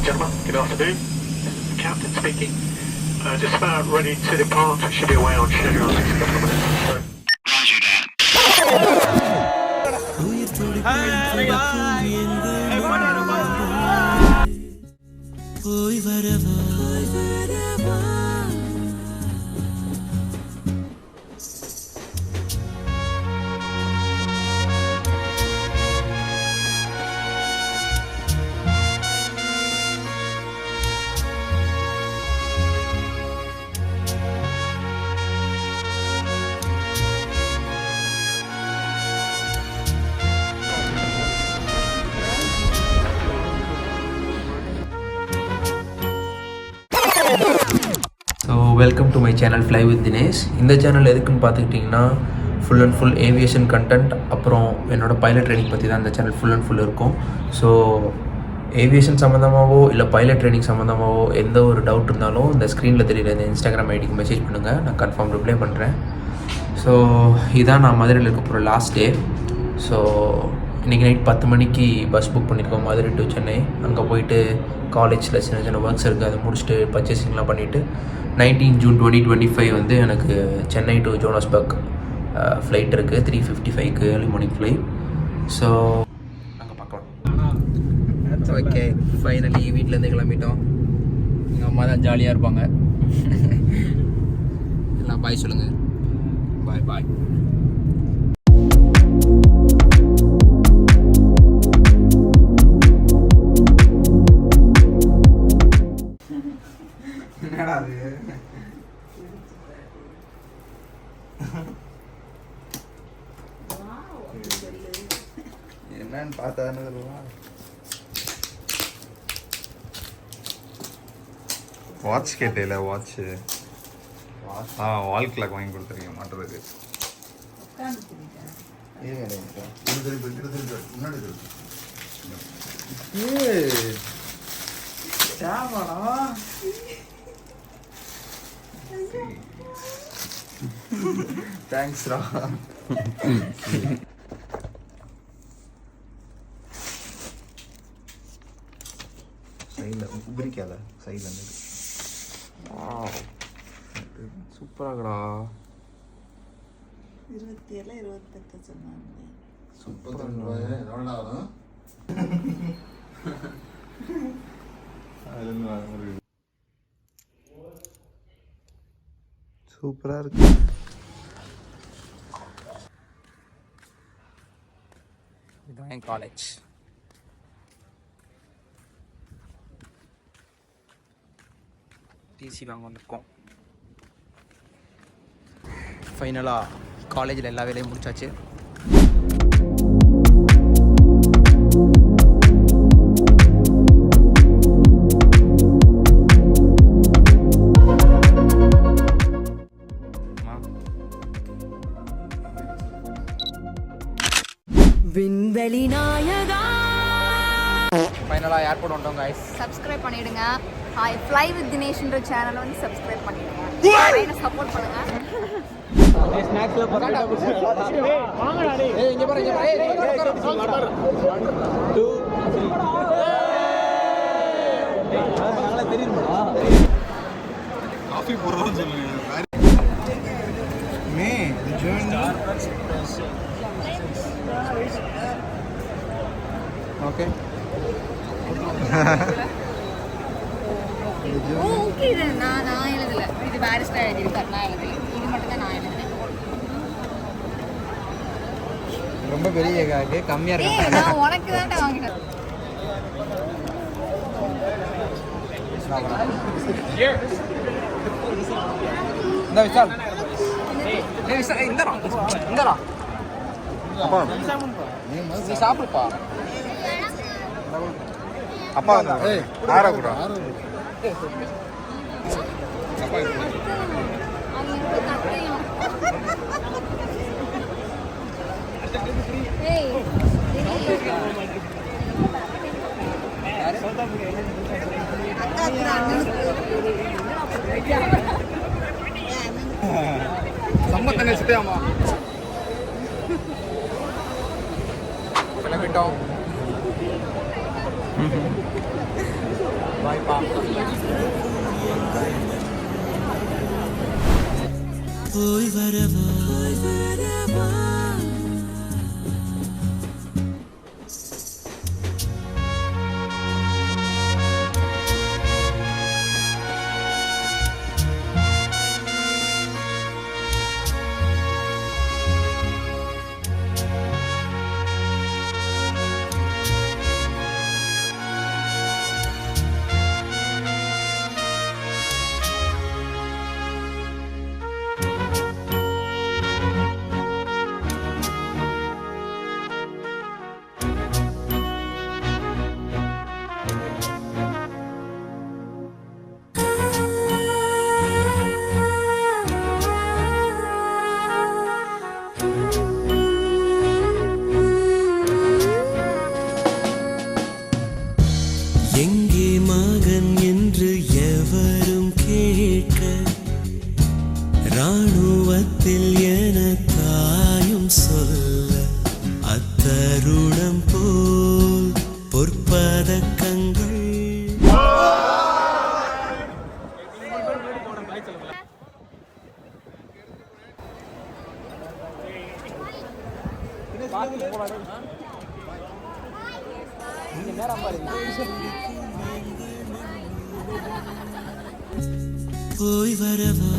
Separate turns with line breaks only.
gentlemen, good afternoon. This is the captain speaking. Just about ready to depart. We should be away on schedule in the next couple of minutes. So. Roger that.
So welcome to my channel fly with Dinesh. இந்த channel எதுக்குன்னு பார்த்துக்கிட்டிங்கன்னா full and full aviation content, அப்புறம் என்னோடய pilot training பற்றி தான் இந்த channel full and full இருக்கும். So aviation சம்மந்தமாகவோ இல்லை பைலட் ட்ரைனிங் சம்மந்தமாகவோ எந்த ஒரு டவுட் இருந்தாலும் இந்த ஸ்க்ரீனில் தெரியுற இந்த இன்ஸ்டாகிராம் ஐடிக்கு மெசேஜ் பண்ணுங்கள், நான் கன்ஃபார்ம் ரிப்ளை பண்ணுறேன். ஸோ இதான் நான் மதுரையில் இருக்க போகிற லாஸ்ட் டே. ஸோ இன்றைக்கி நைட் 10 மணிக்கு பஸ் புக் பண்ணியிருக்கோம் மதுரை டு சென்னை. அங்கே போயிட்டு காலேஜில் சின்ன சின்ன ஒர்க்ஸ் இருக்குது, அதை முடிச்சுட்டு பர்ச்சேசிங்லாம் பண்ணிவிட்டு 19 ஜூன் 2025 வந்து எனக்கு சென்னை டு ஜோனஸ்பர்க் ஃப்ளைட் இருக்குது 3:55க்கு ஏர்லி மார்னிங் ஃப்ளைட். ஸோ அங்கே பார்க்கலாம். ஓகே, ஃபைனலி வீட்டிலேருந்து கிளம்பிட்டோம். எங்கள் அம்மா தான் ஜாலியாக இருப்பாங்க. எல்லாம் பாய் சொல்லுங்கள். பாய் பாய். என்னடா அது என்னன்னு பார்த்தாதானே சொல்லுவா.
வாட்ச் கேட்டேல, வாட்ச் வால் கிளாக் வாங்கி கொடுத்துருக்கீங்க மாட்டுறதுக்கு.
தேங்க்ஸ் ரா.
சைடில் உபரிக்காத, சைடில் இருந்தது.
சூப்பராகடா.
27 28 சொன்னாங்க.
சூப்பராக இருக்கு.
இதுதான் என் காலேஜ். டிசி வாங்க வந்திருக்கோம். ஃபைனலாக காலேஜில் எல்லா வேலையும் முடிச்சாச்சு.
விண்வெளி நாயகா.
ஃபைனலாக ஏர்போர்ட் வந்துட்டோம் கைஸ்.
சப்ஸ்கிரைப் பண்ணிடுங்க. ஹாய் ஃப்ளை வித் தினேஷ்ன்ற சேனலை வந்து சப்ஸ்கிரைப் பண்ணிடுங்க. என்ன சப்போர்ட் பண்ணுங்க.
ஸ்நாக்ஸ்ல பரோட்டா வாங்கடா டேய். ஏய் இங்க பாரு, இங்க பாரு. ஏய் 1 2 நாங்களே தெரியுமா?
காஃபி போடுறோம்னு சொல்லுங்க. மே ஜாயின்
ஓகே.
ஓகே, இது நான் எழுதல. இது பேரிஸ்டர் எழுதியிருக்காரு, நான் எழுதல. இது மட்டும் தான் நான் எழுதுனேன்.
ரொம்ப பெரிய கேக்கு, கம்மியா இருக்கு.
நான் உனக்கு தான் வாங்கினேன்.
இந்த விஷால். ஏய் விஷால், இந்தடா. இந்தடா. அப்பா நீ சாப்பிடுப்பா.
அப்பா ஏய் ஆரா கூட அப்பா
அவங்க கட்டையும். ஏய்
சம்பத்தங்க சிட்டியாமா கிளம்பிட்டோம்.
போய் வரவா எங்கே மகன் என்று எவரும் கேட்க ராணுவத்தில் என தாயும் சொல்ல அத்தருணம் போல் பொற்பதக்கங்கள் போய் வரவா